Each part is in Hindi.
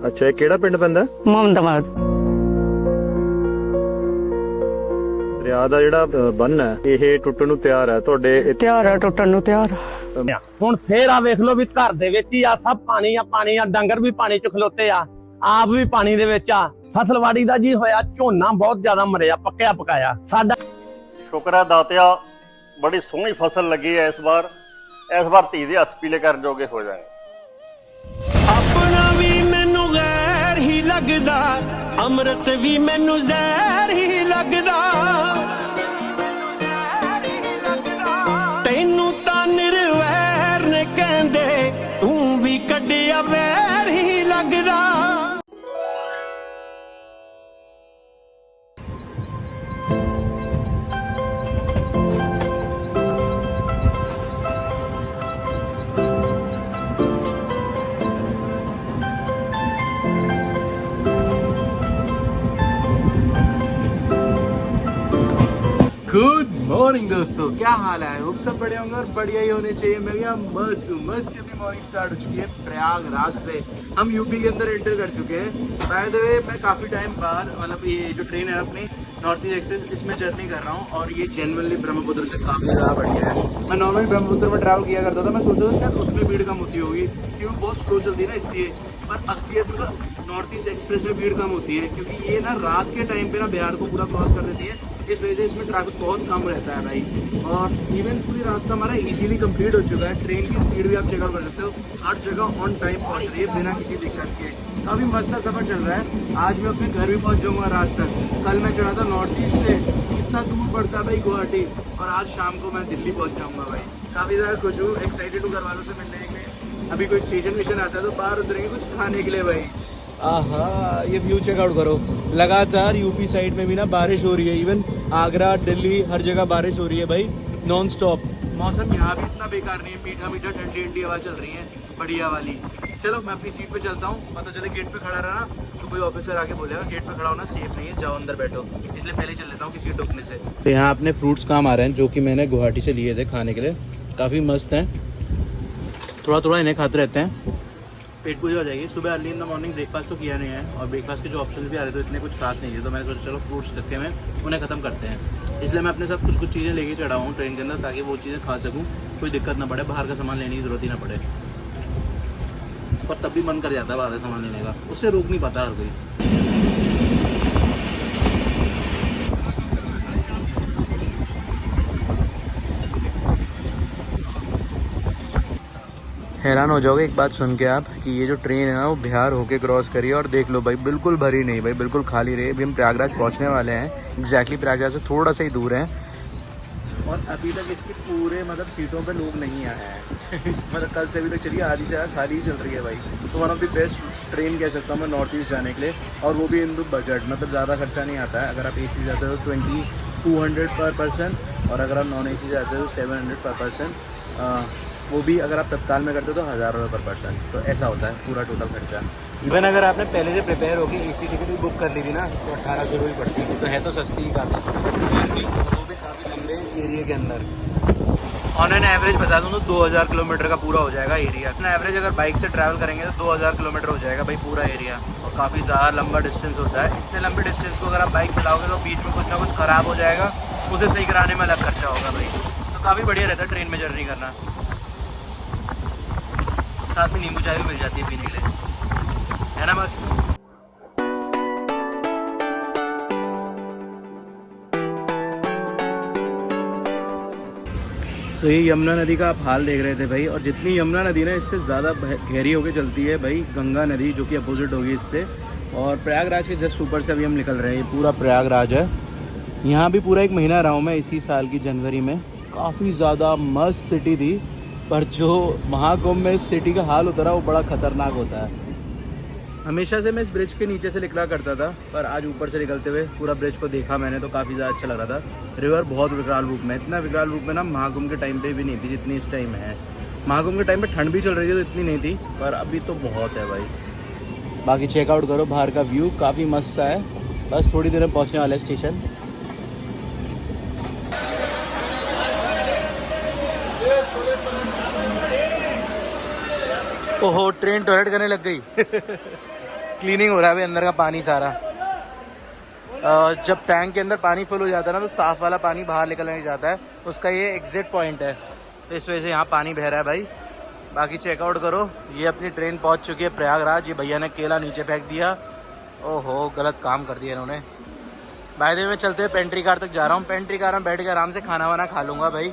अच्छा ये केड़ा पिंड पैंदा? मोहम्मदाबाद। ਦਰਿਆ ਦਾ ਜਿਹੜਾ ਬੰਨ ਹੈ ਇਹ ਟੁੱਟਣ ਨੂੰ ਤਿਆਰ ਹੈ ਤੁਹਾਡੇ ਤਿਆਰ ਹੈ, ਟੁੱਟਣ ਨੂੰ ਤਿਆਰ। ਹੁਣ ਫੇਰ ਆ ਵੇਖ ਲਓ ਵੀ ਘਰ ਦੇ ਵਿੱਚ ਹੀ ਆ ਸਭ ਪਾਣੀ ਆ, ਡੰਗਰ ਵੀ ਪਾਣੀ ਚ ਖਲੋਤੇ ਆ, ਆਪ ਵੀ ਪਾਣੀ ਦੇ ਵਿੱਚ ਆ। ਫਸਲਵਾੜੀ ਦਾ ਜੀ ਹੋਇਆ, ਝੋਨਾ ਬਹੁਤ ਜ਼ਿਆਦਾ ਮਰਿਆ, ਪੱਕਿਆ ਪਕਾਇਆ। ਸਾਡਾ ਸ਼ੁਕਰ ਹੈ ਦਾਤਿਆ, ਬੜੀ ਸੋਹਣੀ ਫਸਲ ਲੱਗੀ ਹੈ ਇਸ ਵਾਰ ਧੀ ਦੇ ਹੱਥ ਪੀਲੇ ਕਰਨ ਜੋਗੇ ਹੋ ਜਾਣਗੇ। ਆਪਣਾ ਵੀ ਮੈਨੂੰ ਗੈਰ ਹੀ ਲੱਗਦਾ, ਅੰਮ੍ਰਿਤ ਵੀ ਮੈਨੂੰ ਜ਼ਹਿਰ ਹੀ ਲੱਗਦਾ। ਤੈਨੂੰ ਤਾਂ ਨਿਰਵੈਰ ਨੇ ਕਹਿੰਦੇ, ਤੂੰ ਵੀ ਕੱਢਿਆ ਵੈਰ ਹੀ ਲੱਗਦਾ। गुड मॉर्निंग दोस्तों, क्या हाल है? होप सब बढ़िया होंगे और बढ़िया ही होने चाहिए। मैं यहाँ मस्त अपनी मॉर्निंग स्टार्ट हो चुकी है प्रयागराज से। हम यूपी के अंदर एंटर कर चुके हैं। बाय द वे मैं काफ़ी टाइम बाद मतलब ये जो ट्रेन है अपनी नॉर्थ ईस्ट एक्सप्रेस, इसमें जर्नी कर रहा हूँ और ये जेनुअनली ब्रह्मपुत्र से काफ़ी ज़्यादा बढ़िया है। मैं नॉर्मली ब्रह्मपुत्र में ट्रैवल किया करता था, मैं सोचता था शायद उसमें भीड़ कम होती होगी क्योंकि बहुत स्लो चलती है ना, इसलिए। पर असलियत में नॉर्थ ईस्ट एक्सप्रेस में भीड़ कम होती है क्योंकि ये ना रात के टाइम पे ना बिहार को पूरा क्रॉस कर देती है, इस वजह से इसमें ट्रैफिक बहुत कम रहता है भाई। और इवन पूरी रास्ता हमारा इजीली कंप्लीट हो चुका है। ट्रेन की स्पीड भी आप चेकआउट कर सकते हो, हर जगह ऑन टाइम पहुंच रही है बिना किसी दिक्कत के। काफ़ी मस्त सा सफ़र चल रहा है। आज मैं अपने घर भी पहुंच जाऊंगा रात तक। कल मैं चढ़ा था नॉर्थ ईस्ट से, कितना दूर पड़ता है भाई गुवाहाटी, और आज शाम को मैं दिल्ली पहुँच जाऊँगा भाई। काफ़ी ज़्यादा खुश हूँ, एक्साइटेड हूँ घर वालों से मिलने के लिए। अभी कोई स्टेशन विशन आता है तो बाहर उतरेंगे कुछ खाने के लिए भाई। आहा, ये व्यू चेकआउट करो। लगातार यूपी साइड में भी ना बारिश हो रही है, इवन आगरा, दिल्ली, हर जगह बारिश हो रही है भाई, नॉन स्टॉप। मौसम यहाँ भी इतना बेकार नहीं है, मीठा मीठा ठंडी ठंडी हवा चल रही है, बढ़िया वाली। चलो मैं अपनी सीट पे चलता हूँ। पता चले गेट पे खड़ा रहा तो कोई ऑफिसर आके बोलेगा गेट पे खड़ा होना सेफ नहीं है, जाओ अंदर बैठो, इसलिए पहले चल लेता हूँ किसी टोकने से। तो यहाँ अपने फ्रूट्स काम आ रहे हैं जो कि मैंने गुवाहाटी से लिए थे खाने के लिए, काफ़ी मस्त हैं। थोड़ा थोड़ा इन्हें खाते रहते हैं, पेट पूजा हो जाएगी। सुबह early in the morning breakfast तो किया नहीं है, और ब्रेकफास्ट के जो ऑप्शन भी आ रहे थे इतने कुछ खास नहीं थे, तो मैंने सोचा चलो फ्रूट्स रखे हुए उन्हें ख़त्म करते हैं। इसलिए मैं अपने साथ कुछ कुछ चीज़ें लेके चढ़ा हूँ ट्रेन के अंदर, ताकि वो चीज़ें खा सकूँ, कोई दिक्कत ना पड़े, बाहर का सामान लेने की ज़रूरत ही ना पड़े। पर तब भी मन कर जाता है बाहर का सामान लेने का, उससे रोक नहीं पाता हर कोई। हैरान हो जाओगे एक बात सुन के आप कि ये जो ट्रेन है ना वो बिहार होके क्रॉस करी है, और देख लो भाई बिल्कुल भरी नहीं भाई, बिल्कुल खाली रही। अभी हम प्रयागराज पहुंचने वाले हैं, एग्जैक्टली प्रयागराज से थोड़ा सा ही दूर है, और अभी तक इसकी पूरे मतलब सीटों पे लोग नहीं आए हैं। मतलब कल से अभी तक चलिए आधी से खाली चल रही है भाई। तो one of the best train कह सकता हूँ मैं नॉर्थ ईस्ट जाने के लिए, और वो भी इन द बजट, मतलब ज़्यादा खर्चा नहीं आता है। अगर आप AC जाते हो तो 2200 पर पर्सन, और अगर आप नॉन AC जाते हो तो 700 पर पर्सन। वो भी अगर आप तत्काल में करते हो तो 1000 रुपये पर पर्सन। तो ऐसा होता है पूरा टोटल खर्चा। इवन अगर आपने पहले से प्रिपेयर होकर AC टिकट भी बुक कर ली थी ना तो 1800 रुपये पड़ती है, तो है तो सस्ती ही काफ़ी, वो भी काफ़ी लंबे एरिया के अंदर। ऑन एन एवरेज बता दूँ तो 2000 किलोमीटर का पूरा हो जाएगा एरिया। ऑन एवरेज अगर बाइक से ट्रैवल करेंगे तो 2000 किलोमीटर हो जाएगा भाई पूरा एरिया, और काफ़ी ज़्यादा लंबा डिस्टेंस होता है। इतने लंबे डिस्टेंस को अगर आप बाइक चलाओगे तो बीच में कुछ ना कुछ ख़राब हो जाएगा, उसे सही कराने में अलग खर्चा होगा भाई। तो काफ़ी बढ़िया रहता है ट्रेन में जर्नी करना। साथ में नींबू चाय भी मिल जाती है पीने के लिए, है ना मस्त। तो ये यमुना नदी का आप हाल देख रहे थे भाई, और जितनी यमुना नदी ना इससे ज़्यादा गहरी होकर चलती है भाई गंगा नदी, जो कि अपोजिट होगी इससे। और प्रयागराज के जस्ट ऊपर से अभी हम निकल रहे हैं, ये पूरा प्रयागराज है। यहाँ भी पूरा एक महीना रहा हूँ मैं इसी साल की जनवरी में। काफ़ी ज़्यादा मस्त सिटी थी, पर जो महाकुंभ में इस सिटी का हाल होता है वो बड़ा ख़तरनाक होता है। हमेशा से मैं इस ब्रिज के नीचे से निकला करता था, पर आज ऊपर से निकलते हुए पूरा ब्रिज को देखा मैंने तो काफ़ी ज़्यादा अच्छा लग रहा था। रिवर बहुत विकराल रूप में, इतना विकराल रूप में ना महाकुंभ के टाइम पे भी नहीं थी जितनी इस टाइम है। महाकुंभ के टाइम पे ठंड भी चल रही थी तो इतनी नहीं थी, पर अभी तो बहुत है भाई। बाकी चेकआउट करो, बाहर का व्यू काफ़ी मस्त सा है। बस थोड़ी देर में पहुँचने वाले स्टेशन। ओहो, ट्रेन टॉयलेट करने लग गई। क्लीनिंग हो रहा है अभी अंदर का पानी सारा। जब टैंक के अंदर पानी फुल हो जाता है ना तो साफ वाला पानी बाहर निकलने नहीं जाता है, उसका ये एग्जिट पॉइंट है, तो इस वजह से यहाँ पानी बह रहा है भाई। बाकी चेकआउट करो, ये अपनी ट्रेन पहुँच चुकी है प्रयागराज। ये भैया ने केला नीचे फेंक दिया, ओहो गलत काम कर दिया इन्होंने। बाय द वे में चलते हुए पेंट्री कार तक जा रहा हूँ, पेंट्री कार में बैठ के आराम से खाना वाना खा लूँगा भाई।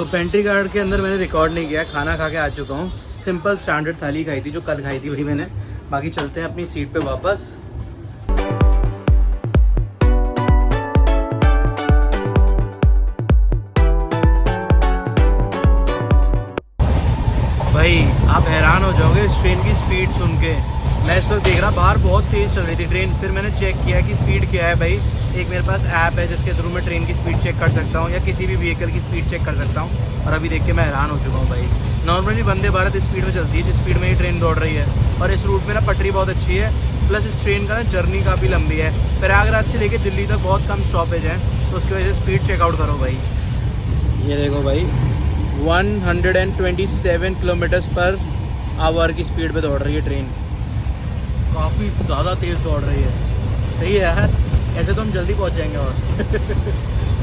पेंट्री कार के अंदर मैंने रिकॉर्ड नहीं किया, खाना खा के आ चुका हूँ। सिंपल स्टैंडर्ड थाली खाई थी जो कल खाई थी वही मैंने। बाकी चलते हैं अपनी सीट पे वापस। भाई आप हैरान हो जाओगे इस ट्रेन की स्पीड सुन के। मैं इस वक्त देख रहा बाहर बहुत तेज़ चल रही थी ट्रेन, फिर मैंने चेक किया कि स्पीड क्या है भाई। एक मेरे पास ऐप है जिसके थ्रू मैं ट्रेन की स्पीड चेक कर सकता हूँ या किसी भी व्हीकल की स्पीड चेक कर सकता हूँ, और अभी देख के मैं हैरान हो चुका हूँ भाई। नॉर्मली वंदे भारत इस स्पीड में चलती है जिस स्पीड में ये ट्रेन दौड़ रही है, और इस रूट में ना पटरी बहुत अच्छी है, प्लस इस ट्रेन का ना जर्नी काफ़ी लंबी है। प्रयागराज से लेके दिल्ली तक बहुत कम स्टॉपेज हैं, तो उसकी वजह से स्पीड चेकआउट करो भाई। ये देखो भाई 127 किलोमीटर्स पर आवर की स्पीड पे दौड़ रही है ट्रेन, काफ़ी ज़्यादा तेज़ दौड़ रही है। सही है यार, ऐसे तो हम जल्दी पहुंच जाएंगे और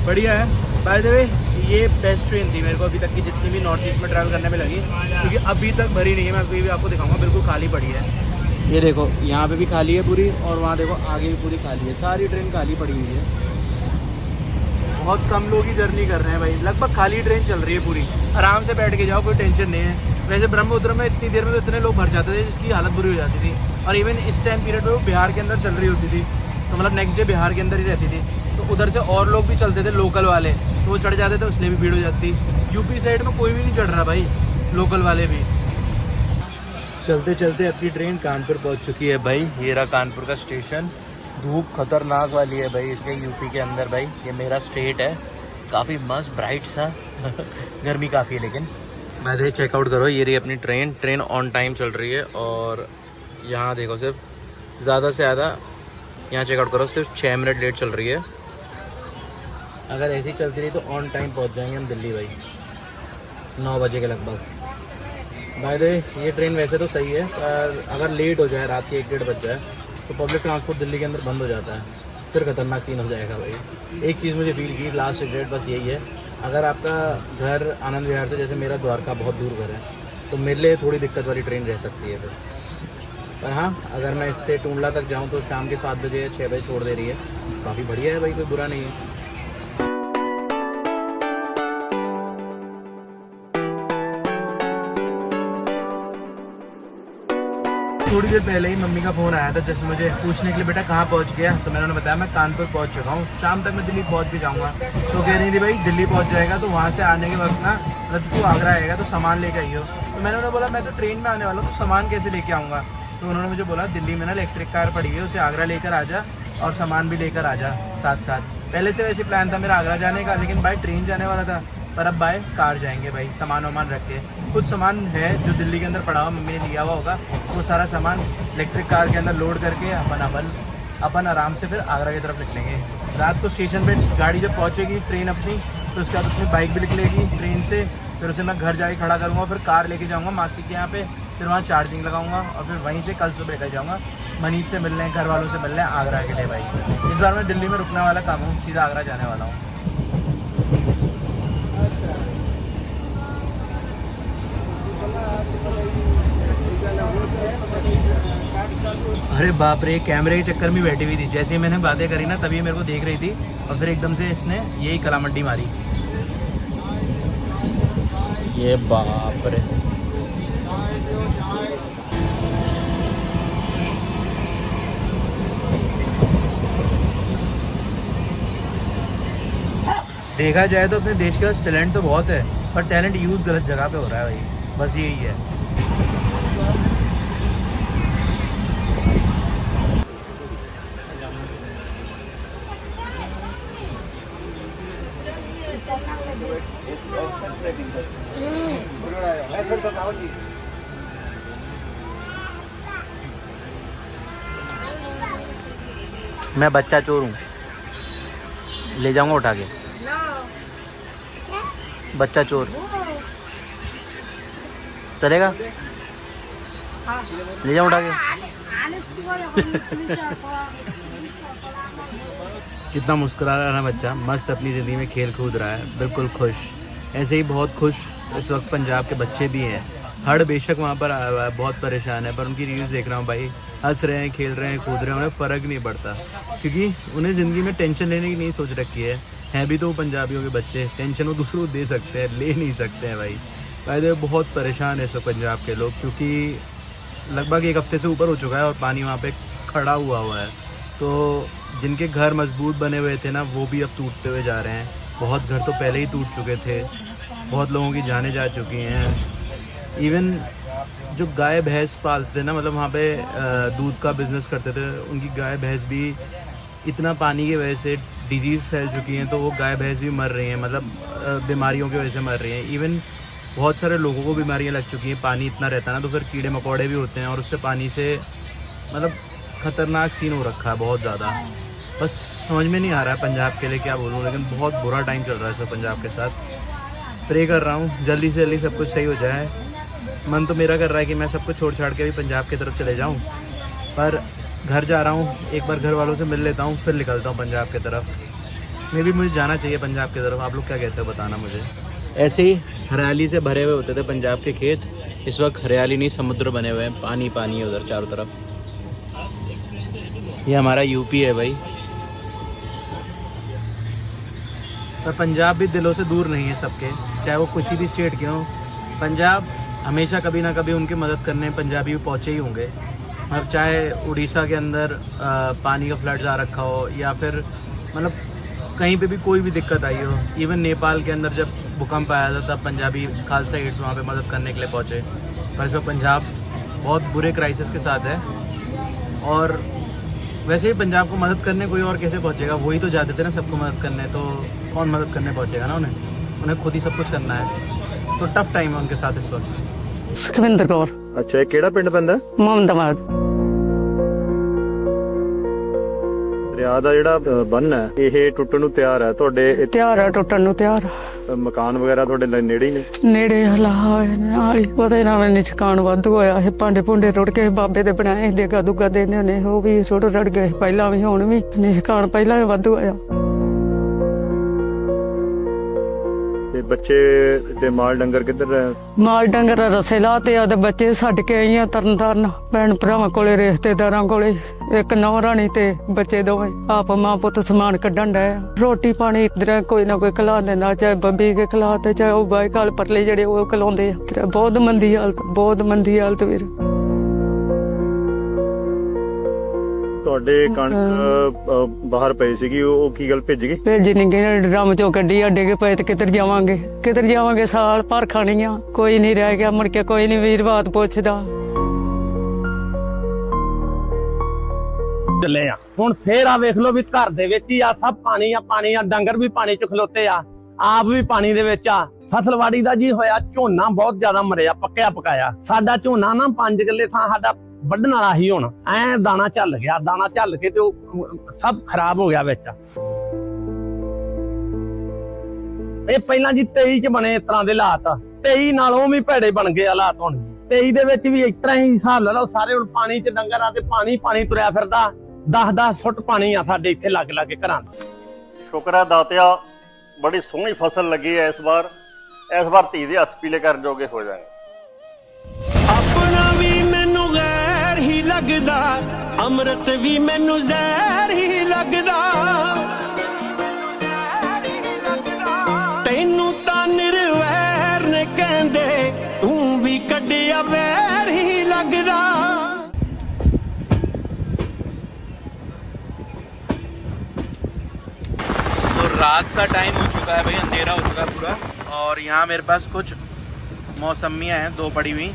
बढ़िया है। बाय द वे ये बेस्ट ट्रेन थी मेरे को अभी तक की जितनी भी नॉर्थ ईस्ट में ट्रैवल करने में लगी, क्योंकि अभी तक भरी नहीं है। मैं अभी भी आपको दिखाऊंगा, बिल्कुल खाली पड़ी है। ये देखो यहाँ पे भी खाली है पूरी, और वहाँ देखो आगे भी पूरी खाली है, सारी ट्रेन खाली पड़ी हुई है। बहुत कम लोग ही जर्नी कर रहे हैं भाई, लगभग खाली ट्रेन चल रही है पूरी। आराम से बैठ के जाओ, कोई टेंशन नहीं है। वैसे ब्रह्मपुत्र में इतनी देर में तो इतने लोग भर जाते थे जिसकी हालत बुरी हो जाती थी, और इवन इस टाइम पीरियड में वो बिहार के अंदर चल रही होती थी, तो मतलब नेक्स्ट डे बिहार के अंदर ही रहती थी, तो उधर से और लोग भी चलते थे लोकल वाले, तो वो चढ़ जाते थे, इसलिए भी भीड़ हो जाती। यूपी साइड में कोई भी नहीं चढ़ रहा भाई, लोकल वाले भी। चलते चलते अपनी ट्रेन कानपुर पहुंच चुकी है भाई। ये रहा कानपुर का स्टेशन। धूप खतरनाक वाली है भाई इसके यूपी के अंदर भाई। ये मेरा स्टेट है, काफ़ी मस्त ब्राइट सा गर्मी काफ़ी है लेकिन। मैं देखिए चेकआउट करो, ये रही अपनी ट्रेन ऑन टाइम चल रही है, और यहाँ देखो सिर्फ ज़्यादा से ज़्यादा यहाँ चेकआउट करो सिर्फ 6 मिनट लेट चल रही है। अगर ऐसी चलती रही तो ऑन टाइम पहुँच जाएंगे हम दिल्ली भाई 9 बजे के लगभग। बाय द वे ये ट्रेन वैसे तो सही है, पर अगर लेट हो जाए, रात के 1-1:30 बज जाए, तो पब्लिक ट्रांसपोर्ट दिल्ली के अंदर बंद हो जाता है, फिर खतरनाक सीन हो जाएगा भाई। एक चीज़ मुझे फील की लास्ट रिग्रेट बस यही है, अगर आपका घर आनंद विहार से, जैसे मेरा द्वारका बहुत दूर घर है, तो मेरे लिए थोड़ी दिक्कत वाली ट्रेन रह सकती है फिर। पर हाँ, अगर मैं इससे टूंडला तक जाऊँ तो शाम के 7 बजे या 6 बजे छोड़ दे रही है, काफ़ी बढ़िया है भाई, कोई बुरा नहीं है। थोड़ी देर पहले ही मम्मी का फ़ोन आया था जैसे मुझे पूछने के लिए, बेटा कहाँ पहुँच गया, तो मैंने उन्हें बताया मैं कानपुर पहुँच चुका हूँ, शाम तक मैं दिल्ली पहुँच भी जाऊँगा। तो कह रही थी भाई दिल्ली पहुँच जाएगा तो वहाँ से आने के वक्त ना, जब तू आगरा आएगा तो सामान लेके आइयो। तो मैंने उन्हें बोला मैं तो ट्रेन में आने वाला हूँ, तो सामान कैसे लेके आऊँगा। तो उन्होंने मुझे बोला दिल्ली में ना इलेक्ट्रिक कार पड़ी है, उसे आगरा लेकर आ जा और सामान भी लेकर आ जा साथ साथ। पहले से वैसे प्लान था मेरा आगरा जाने का, लेकिन भाई ट्रेन जाने वाला था, पर अब बाय कार जाएंगे भाई, सामान वामान रख के। कुछ सामान है जो दिल्ली के अंदर पड़ा हुआ, मम्मी ने लिया हुआ होगा, वो सारा सामान इलेक्ट्रिक कार के अंदर लोड करके अपन आराम से फिर आगरा की तरफ निकलेंगे। रात को स्टेशन पे गाड़ी जब पहुंचेगी ट्रेन अपनी, तो उसके बाद अपनी बाइक भी निकलेगी ट्रेन से, फिर उसे मैं घर जाके खड़ा करूँगा, फिर कार लेके जाऊँगा मासी के यहाँ पे, फिर वहाँ चार्जिंग लगाऊंगा, और फिर वहीं से कल सुबह निकल जाऊँगा मनीष से मिलने, घर वालों से मिलने आगरा के लिए भाई। इस बार मैं दिल्ली में रुकने वाला काम हूँ, सीधा आगरा जाने वाला हूँ। अरे बाप रे, कैमरे के चक्कर में बैठी हुई थी, जैसे ही मैंने बातें करी ना तभी मेरे को देख रही थी, और फिर एकदम से इसने यही कलामंडी मारी। ये बाप रे, देखा जाए तो अपने देश के पास टैलेंट तो बहुत है, पर टैलेंट यूज़ गलत जगह पे हो रहा है भाई, बस यही है। मैं बच्चा चोर हूँ, ले जाऊंगा उठा के। बच्चा चोर चलेगा? ले जाऊँ उठा के? कितना मुस्कुरा रहा है ना बच्चा, मस्त अपनी ज़िंदगी में खेल कूद रहा है, बिल्कुल खुश। ऐसे ही बहुत खुश इस वक्त पंजाब के बच्चे भी हैं। हड़ बेशक वहाँ पर आया हुआ है, बहुत परेशान है, पर उनकी रील्स देख रहा हूँ भाई, हंस रहे हैं, खेल रहे हैं, कूद रहे हैं, उन्हें फ़र्क नहीं पड़ता, क्योंकि उन्हें ज़िंदगी में टेंशन लेने की नहीं सोच रखी है। हैं भी तो पंजाबियों के बच्चे, टेंशन वो दूसरों को दे सकते हैं, ले नहीं सकते हैं भाई। फायदे बहुत परेशान है सब पंजाब के लोग, क्योंकि लगभग एक हफ्ते से ऊपर हो चुका है और पानी वहाँ पे खड़ा हुआ है। तो जिनके घर मजबूत बने हुए थे ना, वो भी अब टूटते हुए जा रहे हैं। बहुत घर तो पहले ही टूट चुके थे, बहुत लोगों की जानें जा चुकी हैं। इवन जो गाय भैंस पालते थे ना, मतलब वहाँ पे दूध का बिज़नेस करते थे, उनकी गाय भैंस भी इतना पानी की वजह से डिजीज़ फैल चुकी हैं, तो वो गाय भैंस भी मर रही हैं, मतलब बीमारियों की वजह से मर रही हैं। इवन बहुत सारे लोगों को बीमारियां लग चुकी हैं, पानी इतना रहता है ना, तो फिर कीड़े मकोड़े भी होते हैं, और उससे पानी से मतलब ख़तरनाक सीन हो रखा है बहुत ज़्यादा। बस समझ में नहीं आ रहा है पंजाब के लिए क्या बोलूँ, लेकिन बहुत बुरा टाइम चल रहा है इस पंजाब के साथ। प्रे कर रहा हूँ जल्दी से जल्दी सब कुछ सही हो जाए। मन तो मेरा कर रहा है कि मैं सब कुछ छोड़ छाड़ के भी पंजाब की तरफ चले जाऊँ, पर घर जा रहा हूँ, एक बार घर वालों से मिल लेता हूँ, फिर निकलता हूँ पंजाब की तरफ। मे भी मुझे जाना चाहिए पंजाब की तरफ। आप लोग क्या कहते हो बताना मुझे। ऐसे ही हरियाली से भरे हुए होते थे पंजाब के खेत, इस वक्त हरियाली नहीं, समुद्र बने हुए हैं, पानी पानी है उधर चारों तरफ। ये हमारा यूपी है भाई, पर पंजाब भी दिलों से दूर नहीं है सबके, चाहे वो किसी भी स्टेट के हों। पंजाब हमेशा कभी ना कभी उनकी मदद करने पंजाबी भी पहुँचे ही होंगे। मतलब चाहे उड़ीसा के अंदर पानी का फ्लड्स आ रखा हो, या फिर मतलब कहीं पे भी कोई भी दिक्कत आई हो। इवन नेपाल के अंदर जब भूकंप आया था, तब पंजाबी खालसा एड्स वहाँ पे मदद करने के लिए पहुँचे। पर इस वक्त पंजाब बहुत बुरे क्राइसिस के साथ है, और वैसे ही पंजाब को मदद करने कोई और कैसे पहुँचेगा? वही तो जाते थे ना सबको मदद करने, तो कौन मदद करने पहुँचेगा ना उन्हें खुद ही सब कुछ करना है। तो टफ टाइम है उनके साथ इस वक्त। सुखविंदर कौर। ਅੱਛਾ, ਇਹ ਕਿਹੜਾ ਪਿੰਡ ਪੈਂਦਾ? ਮੁਹੰਮਦਾਬਾਦ। ਦਰਿਆ ਦਾ ਜਿਹੜਾ ਬੰਨ ਹੈ ਇਹ ਟੁੱਟਣ ਨੂੰ ਤਿਆਰ ਹੈ। ਤੁਹਾਡੇ ਇੱਥੇ ਤਿਆਰ ਆ, ਟੁੱਟਣ ਨੂੰ ਤਿਆਰ ਆ। ਮਕਾਨ ਵਗੈਰਾ ਤੁਹਾਡੇ ਨੇੜੇ ਹੀ ਨੇ? ਨੇੜੇ ਹਲਾ ਹੋਏ ਨੇ ਨਾਲ ਹੀ। ਉਹਦੇ ਨਾਲ ਨਿਚਕਾਣ ਵਾਧੂ ਹੋਇਆ। ਇਹ ਭਾਂਡੇ ਭੁੰਡੇ ਰੁੜ ਕੇ ਬਾਬੇ ਦੇ ਬਣਾਏ ਦੇਗਾ ਦੁੱਗਾ ਦੇ ਨੇ, ਉਹ ਵੀ ਰੁੜ ਗਏ ਪਹਿਲਾਂ ਵੀ, ਹੁਣ ਵੀ ਨਿਚਕਾਣ ਪਹਿਲਾਂ ਵੀ ਵਾਧੂ ਹੋਇਆ। ਤੇ ਬੱਚੇ ਤੇ ਮਾਲ ਡੰਗਰ ਕਿੱਧਰ ਹੈ? ਮਾਲ ਡੰਗਰ ਰਸੇ ਲਾਤੇ ਆ ਤੇ ਬੱਚੇ ਛੱਡ ਕੇ ਆਈਆਂ ਤਰਨਤਾਰਨ ਭੈਣ ਭਰਾਵਾਂ ਕੋਲੇ, ਰਿਸ਼ਤੇਦਾਰਾਂ ਕੋਲੇ। ਇੱਕ ਨੌਂ ਰਾਣੀ ਤੇ ਬੱਚੇ ਦੋਵੇਂ, ਆਪ ਮਾਂ ਪੁੱਤ ਸਮਾਨ ਕੱਢਣ ਡਏ। ਰੋਟੀ ਪਾਣੀ ਇਧਰ ਕੋਈ ਨਾ ਕੋਈ ਖਿਲਾ ਦਿੰਦਾ, ਚਾਹੇ ਬੱਬੀ ਕੇ ਖਿਲਾ ਤੇ ਚਾਹੇ ਉਹ ਬਾਈ ਕਾਲ ਪਰਲੇ ਜਿਹੜੇ ਉਹ ਖਿਲਾਉਂਦੇ ਆ। ਬਹੁਤ ਮੰਦੀ ਹਾਲਤ, ਬਹੁਤ ਮੰਦੀ ਹਾਲਤ ਵੀਰ। ਤੁਹਾਡੇ ਕਣਕ ਬਾਹਰ ਪਈ ਸੀਗੀ, ਉਹ ਕੀ ਗੱਲ ਭਿੱਜ ਗਈ? ਭੇਜ ਨਹੀਂ ਗਏ, ਡਰਮ ਚੋਂ ਕੱਢੀ ਆ, ਡਿੱਗ ਪਏ ਤੇ ਕਿੱਧਰ ਜਾਵਾਂਗੇ, ਕਿੱਧਰ ਜਾਵਾਂਗੇ? ਸਾਲ ਭਰ ਖਾਣੀਆਂ, ਕੋਈ ਨਹੀਂ ਰਹਿ ਗਿਆ ਮੁੜ ਕੇ, ਕੋਈ ਨਹੀਂ ਵੀਰ ਬਾਤ ਪੁੱਛਦਾ। ਚੱਲੇ ਆ ਹੁਣ ਫੇਰ ਆ ਵੇਖ ਲਓ ਵੀ ਘਰ ਦੇ ਵਿੱਚ ਹੀ ਆ ਸਭ ਪਾਣੀ ਆ, ਡੰਗਰ ਵੀ ਪਾਣੀ ਚ ਖਲੋਤੇ ਆ, ਆਪ ਵੀ ਪਾਣੀ ਦੇ ਵਿੱਚ ਆ। ਫਸਲਵਾੜੀ ਦਾ ਜੀ ਹੋਇਆ, ਝੋਨਾ ਬਹੁਤ ਜ਼ਿਆਦਾ ਮਰਿਆ, ਪੱਕਿਆ ਪਕਾਇਆ। ਸਾਡਾ ਝੋਨਾ ਨਾ 5 ਕਿੱਲੇ ਥਾਂ ਸਾਡਾ ਵੱਢਣ ਵਾਲਾ ਹੀ ਹੁਣ ਐ ਦਾਣਾ ਝੱਲ ਗਿਆ, ਦਾਣਾ ਝੱਲ ਕੇ ਤੇ ਉਹ ਸਭ ਖਰਾਬ ਹੋ ਗਿਆ ਵਿੱਚ। ਇਹ ਪਹਿਲਾਂ ਜੀ 23 ਚ ਬਣੇ ਇਸ ਤਰ੍ਹਾਂ ਦੇ ਹਾਲਾਤ, 23 ਨਾਲੋਂ ਵੀ ਭੈੜੇ ਬਣ ਗਏ ਹਾਲਾਤ ਹੁਣ। 23 ਦੇ ਵਿੱਚ ਵੀ ਇਸ ਤਰ੍ਹਾਂ ਹੀ ਹਿਸਾਬ ਲਾ ਲਓ, ਸਾਰੇ ਹੁਣ ਪਾਣੀ ਚ ਡੰਗਰ ਆ ਤੇ ਪਾਣੀ ਤੁਰਿਆ ਫਿਰਦਾ। 10-10 ਫੁੱਟ ਪਾਣੀ ਆ ਸਾਡੇ ਇੱਥੇ ਲੱਗ ਲੱਗ ਘਰਾਂ ਦਾ। ਸ਼ੁਕਰ ਹੈ ਦਾਤਿਆ, ਬੜੀ ਸੋਹਣੀ ਫਸਲ ਲੱਗੀ ਹੈ ਇਸ ਵਾਰ ਧੀ ਦੇ ਹੱਥ ਪੀਲੇ ਕਰਨ ਜੋਗੇ ਹੋ ਜਾਣਗੇ। ਆਪਣਾ ਵੀ ਮੈਨੂੰ ਗੈਰ ਹੀ ਲੱਗਦਾ, ਅੰਮ੍ਰਿਤ ਵੀ ਮੈਨੂੰ ਜ਼ਹਿਰ ਹੀ ਲੱਗਦਾ। ਤੈਨੂੰ ਤਾਂ ਨਿਰਵੈਰ ਨੇ ਕਹਿੰਦੇ, ਤੂੰ ਵੀ ਕੱਢਿਆ ਵੈਰ ਹੀ ਲੱਗਦਾ। तो रात का टाइम हो चुका है भाई, अंधेरा हो चुका है पूरा, और यहाँ मेरे पास कुछ मौसमियाँ हैं 2 पड़ी हुई,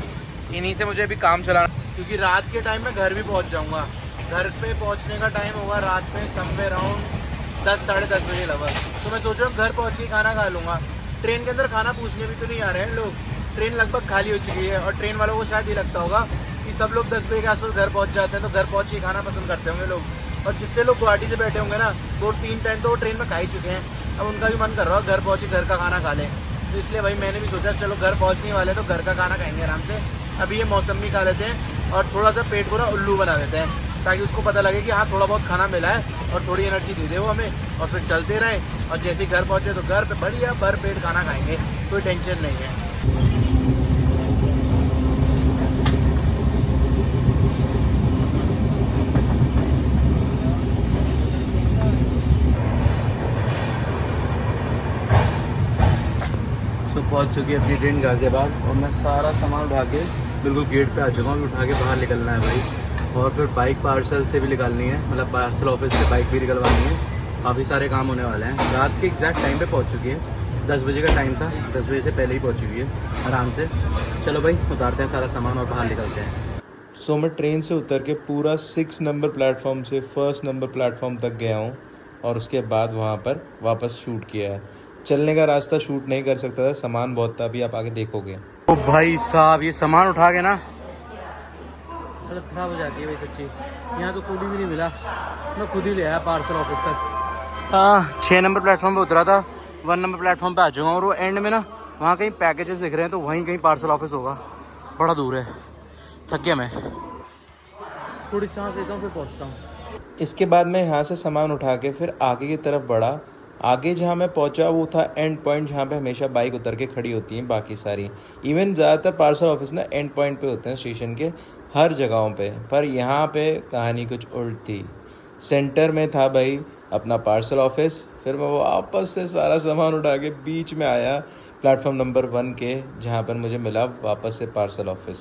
इन्हीं से मुझे अभी काम चलाना, क्योंकि रात के टाइम में घर भी पहुँच जाऊँगा। घर पे पहुँचने का टाइम होगा रात में समवेयर अराउंड 10-10:30 बजे लगभग। तो मैं सोच रहा हूँ घर पहुँच के खाना खा लूँगा। ट्रेन के अंदर खाना पूछने भी तो नहीं आ रहे हैं लोग, ट्रेन लगभग खाली हो चुकी है, और ट्रेन वालों को शायद ये लगता होगा कि सब लोग 10 बजे के आसपास घर पहुँच जाते हैं, तो घर पहुँच के खाना पसंद करते होंगे लोग। और जितने लोग गुवाहाटी से बैठे होंगे ना, 2-3 टाइम तो वो ट्रेन में खा ही चुके हैं। अब उनका भी मन कर रहा है घर पहुँचे घर का खाना खा लें। तो इसलिए भाई मैंने भी सोचा चलो घर पहुंचने वाले तो घर का खाना खाएंगे आराम से। अभी ये मौसमी खा लेते हैं और थोड़ा सा पेट को ना उल्लू बना देते हैं, ताकि उसको पता लगे कि हाँ थोड़ा बहुत खाना मिला है और थोड़ी एनर्जी दे दे वो हमें, और फिर चलते रहें। और जैसे ही घर पहुँचे तो घर पे बढ़िया भर पेट खाना खाएंगे, कोई टेंशन नहीं है। पहुंच चुकी है अपनी ट्रेन गाज़ियाबाद और मैं सारा सामान उठा के बिल्कुल गेट पे आ चुका हूँ। उठा के बाहर निकलना है भाई, और फिर बाइक पार्सल से भी निकालनी है, मतलब पार्सल ऑफिस से बाइक भी निकलवानी है। काफ़ी सारे काम होने वाले हैं। रात के एग्जैक्ट टाइम पे पहुंच चुकी है, 10 बजे का टाइम था, 10 बजे से पहले ही पहुंच चुकी है आराम से। चलो भाई उतारते हैं सारा सामान और बाहर निकलते हैं। सो मैं ट्रेन से उतर के पूरा 6 नंबर प्लेटफॉर्म से 1st नंबर प्लेटफॉर्म तक गया हूँ और उसके बाद वहाँ पर वापस शूट किया है। चलने का रास्ता शूट नहीं कर सकता था, सामान बहुत था, अभी आप आगे देखोगे। ओ भाई साहब, ये सामान उठा के ना हालत ख़राब हो जाती है भाई सच्ची। यहाँ तो कूली भी नहीं मिला, मैं खुद ही ले आया पार्सल ऑफिस तक। हाँ 6 नंबर प्लेटफॉर्म पे उतरा था, 1 नंबर प्लेटफॉर्म पे आ चुका हूँ और वो एंड में ना वहाँ कहीं पैकेजेस दिख रहे हैं, तो वहीं कहीं पार्सल ऑफिस होगा। बड़ा दूर है, थक गया मैं, थोड़ी सांस लेता हूँ फिर पहुँचता हूँ। इसके बाद मैं यहाँ से सामान उठा के फिर आगे की तरफ बढ़ा। आगे जहाँ मैं पहुँचा वो था एंड पॉइंट, जहाँ पे हमेशा बाइक उतर के खड़ी होती हैं बाकी सारी। इवन ज़्यादातर पार्सल ऑफिस ना एंड पॉइंट पे होते हैं स्टेशन के हर जगहों पे, पर यहाँ पे कहानी कुछ उल्ट थी। सेंटर में था भाई अपना पार्सल ऑफिस, फिर मैं वापस से सारा सामान उठा के बीच में आया प्लेटफॉर्म नंबर 1 के, जहाँ पर मुझे मिला वापस से पार्सल ऑफिस।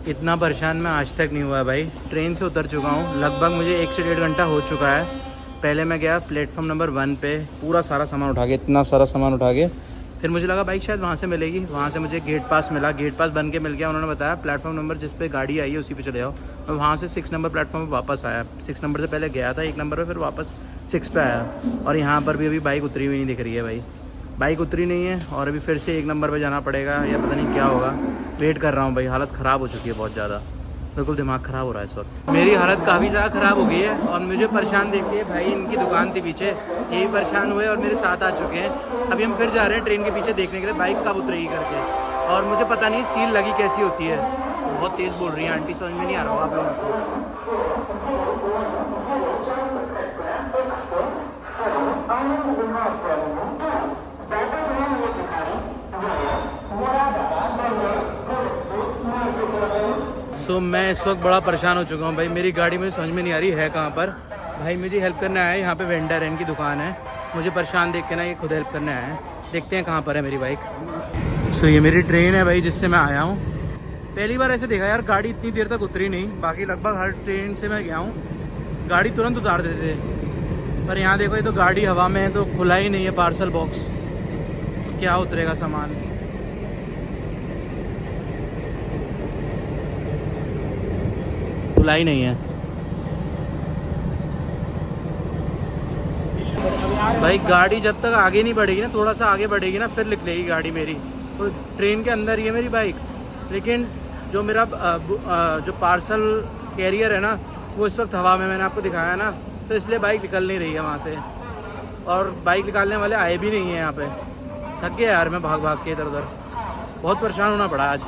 इतना परेशान मैं आज तक नहीं हुआ भाई। ट्रेन से उतर चुका हूँ, लगभग मुझे 1 से 1.5 घंटा हो चुका है। पहले मैं गया प्लेटफॉर्म नंबर 1 पे, पूरा सारा सामान उठा के, इतना सारा सामान उठा के, फिर मुझे लगा बाइक शायद वहाँ से मिलेगी। वहाँ से मुझे गेट पास मिला, गेट पास बन के मिल गया। उन्होंने बताया प्लेटफॉर्म नंबर जिस पे गाड़ी आई है उसी पे चले जाओ। मैं वहाँ से 6 नंबर प्लेटफॉर्म पर वापस आया। 6 नंबर से पहले गया था 1 नंबर पर, फिर वापस 6 पे आया। और यहाँ पर भी अभी बाइक उतरी हुई नहीं दिख रही है भाई, बाइक उतरी नहीं है। और अभी फिर से 1 नंबर पे जाना पड़ेगा या पता नहीं क्या होगा। वेट कर रहा हूँ भाई, हालत ख़राब हो चुकी है बहुत ज़्यादा, बिल्कुल दिमाग ख़राब हो रहा है इस वक्त। मेरी हालत काफ़ी ज़्यादा ख़राब हो गई है और मुझे परेशान देख के भाई इनकी दुकान थी पीछे, यही परेशान हुए और मेरे साथ आ चुके हैं। अभी हम फिर जा रहे हैं ट्रेन के पीछे देखने के लिए बाइक कब उतरेगी करके। और मुझे पता नहीं सील लगी कैसी होती है, बहुत तेज़ बोल रही है आंटी, समझ में नहीं आ रहा होगा आप लोगों को। तो मैं इस वक्त बड़ा परेशान हो चुका हूँ भाई। मेरी गाड़ी मुझे समझ में नहीं आ रही है कहाँ पर। भाई मुझे हेल्प करने आया है, यहाँ पे वेंडर है, इनकी दुकान है। मुझे परेशान देख के ना ये खुद हेल्प करने आया है। देखते हैं कहाँ पर है मेरी बाइक। सो ये मेरी ट्रेन है भाई जिससे मैं आया हूँ। पहली बार ऐसे देखा यार, गाड़ी इतनी देर तक उतरी नहीं। बाकी लगभग हर ट्रेन से मैं गया हूँ गाड़ी तुरंत उतार देते थे, पर यहाँ देखो ये तो गाड़ी हवा में है तो खुला ही नहीं है पार्सल बॉक्स, तो क्या उतरेगा सामान। खुला ही नहीं है भाई। गाड़ी जब तक आगे नहीं बढ़ेगी ना, थोड़ा सा आगे बढ़ेगी ना, फिर निकलेगी गाड़ी मेरी। तो ट्रेन के अंदर ही है मेरी बाइक, लेकिन जो मेरा जो पार्सल कैरियर है ना वो इस वक्त हवा में, मैंने आपको दिखाया ना, तो इसलिए बाइक निकल नहीं रही है वहाँ से। और बाइक निकालने वाले आए भी नहीं हैं यहाँ पे। थक गया यार मैं भाग भाग के इधर उधर, बहुत परेशान होना पड़ा आज।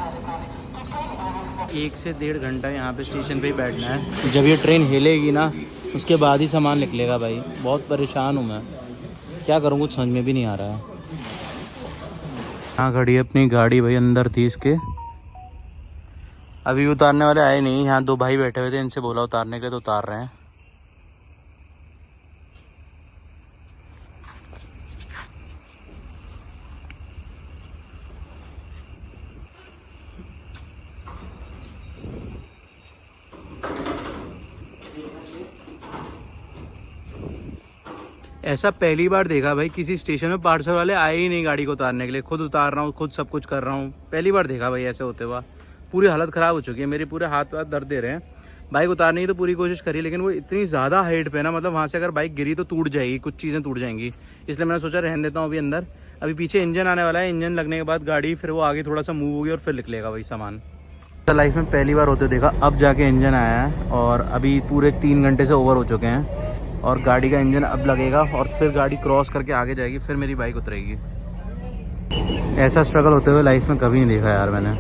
1 से 1.5 घंटा यहाँ पे स्टेशन पे ही बैठना है। जब ये ट्रेन हिलेगी ना उसके बाद ही सामान निकलेगा भाई। बहुत परेशान हूँ मैं, क्या करूँ कुछ समझ में भी नहीं आ रहा है। यहाँ खड़ी है अपनी गाड़ी भाई, अंदर थी इसके। अभी उतारने वाले आए नहीं, यहाँ 2 भाई बैठे हुए थे, इनसे बोला उतारने के लिए तो उतार रहे हैं। ऐसा पहली बार देखा भाई, किसी स्टेशन में पार्सल वाले आए ही नहीं गाड़ी को उतारने के लिए। खुद उतार रहा हूँ, खुद सब कुछ कर रहा हूँ। पहली बार देखा भाई ऐसे होते हुआ। पूरी हालत ख़राब हो चुकी है मेरी, पूरे हाथ वाथ दर्द दे रहे हैं। बाइक उतारने की तो पूरी कोशिश करी, लेकिन वो इतनी ज़्यादा हाइट पे ना, मतलब वहाँ से अगर बाइक गिरी तो टूट जाएगी, कुछ चीज़ें टूट जाएंगी। इसलिए मैंने सोचा रहने देता हूँ अभी अंदर। अभी पीछे इंजन आने वाला है, इंजन लगने के बाद गाड़ी फिर वो आगे थोड़ा सा मूव होगी और फिर निकलेगा वही सामान। लाइफ में पहली बार होते देखा, अब जाके इंजन आया है और अभी पूरे 3 घंटे से ओवर हो चुके हैं और गाड़ी का इंजन अब लगेगा और फिर गाड़ी क्रॉस करके आगे जाएगी, फिर मेरी बाइक उतरेगी। ऐसा स्ट्रगल होते हुए लाइफ में कभी नहीं देखा यार मैंने।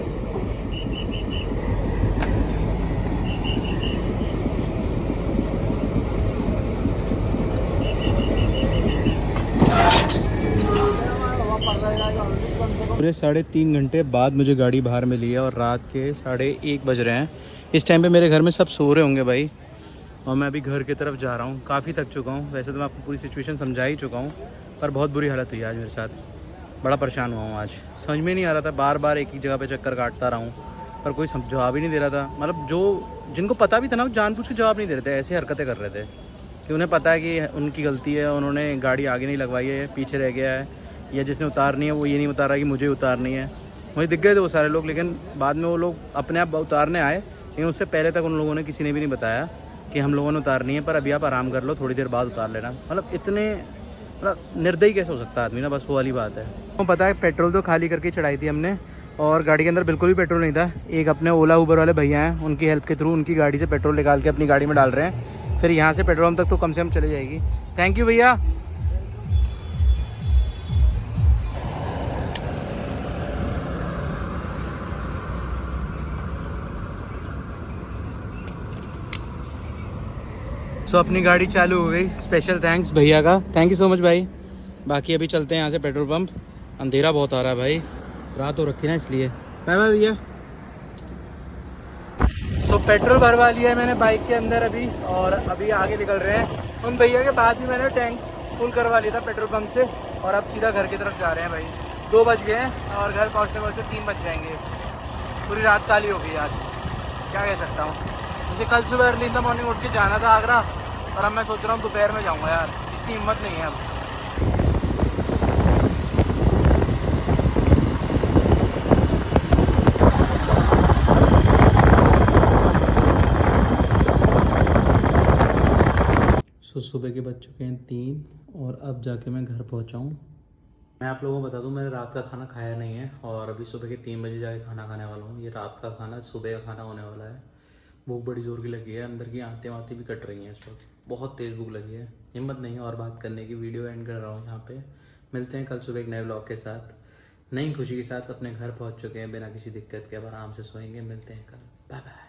पूरे 3.5 घंटे बाद मुझे गाड़ी बाहर मिली है और रात के 1:30 बज रहे हैं। इस टाइम पे मेरे घर में सब सो रहे होंगे भाई, और मैं अभी घर की तरफ जा रहा हूँ। काफ़ी थक चुका हूँ, वैसे तो मैं आपको पूरी सिचुएशन समझा ही चुका हूँ, पर बहुत बुरी हालत हुई आज मेरे साथ। बड़ा परेशान हुआ हूँ आज, समझ में नहीं आ रहा था, बार बार एक ही जगह पे चक्कर काटता रहा हूँ पर कोई जवाब ही नहीं दे रहा था। मतलब जिनको पता भी था ना, वो जानबूझ के जवाब नहीं दे रहे थे, ऐसी हरकतें कर रहे थे कि उन्हें पता है कि उनकी गलती है, उन्होंने गाड़ी आगे नहीं लगवाई है, पीछे रह गया है, या जिसने उतारनी है वो ये नहीं बता रहा कि मुझे उतारनी है। मुझे दिख गए थे वो सारे लोग, लेकिन बाद में वो लोग अपने आप उतारने आए, लेकिन उससे पहले तक उन लोगों ने, किसी ने भी नहीं बताया कि हम लोगों ने उतारनी है, पर अभी आप आराम कर लो, थोड़ी देर बाद उतार लेना। मतलब इतने निर्दयी कैसे हो सकता है आदमी ना, बस वो वाली बात है। तो पता है पेट्रोल तो खाली करके चढ़ाई थी हमने और गाड़ी के अंदर बिल्कुल भी पेट्रोल नहीं था। एक अपने ओला उबर वाले भैया हैं, उनकी हेल्प के थ्रू उनकी गाड़ी से पेट्रोल निकाल के अपनी गाड़ी में डाल रहे हैं, फिर यहाँ से पेट्रोल पंप तक तो कम से कम चले जाएगी। थैंक यू भैया। अपनी गाड़ी चालू हो गई, स्पेशल थैंक्स भैया का, थैंक यू सो मच भाई। बाकी अभी चलते हैं यहाँ से पेट्रोल पंप, अंधेरा बहुत आ रहा है भाई, रात हो रखी ना इसलिए। बाय बाय भैया। पेट्रोल भरवा लिया है मैंने बाइक के अंदर अभी, और अभी आगे निकल रहे हैं। उन भैया के बाद भी मैंने टैंक फुल करवा लिया था पेट्रोल पंप से, और अब सीधा घर की तरफ जा रहे हैं भाई। 2 बज गए हैं और घर पहुँचते पहुँचते 3 बज जाएंगे। पूरी रात काली हो गई आज, क्या कह सकता हूँ। मुझे कल सुबह अर्ली इन द मॉर्निंग उठ के जाना था आगरा, और अब मैं सोच रहा हूँ दोपहर में जाऊँगा यार, इतनी हिम्मत नहीं है अब। सुबह के बज चुके हैं 3 और अब जाके मैं घर पहुँचा हूँ। मैं आप लोगों को बता दूँ, मैंने रात का खाना खाया नहीं है और अभी सुबह के 3 बजे जाके खाना खाने वाला हूँ। ये रात का खाना सुबह का खाना होने वाला है। भूख बड़ी ज़ोर की लगी है, अंदर की आंतें वातें भी कट रही हैं इस वक्त, बहुत तेज़ भूख लगी है, हिम्मत नहीं है और बात करने की। वीडियो एंड कर रहा हूँ यहाँ पे। मिलते हैं कल सुबह एक नए व्लॉग के साथ, नई खुशी के साथ। अपने घर पहुँच चुके हैं बिना किसी दिक्कत के, अब आराम से सोएंगे। मिलते हैं कल, बाय बाय।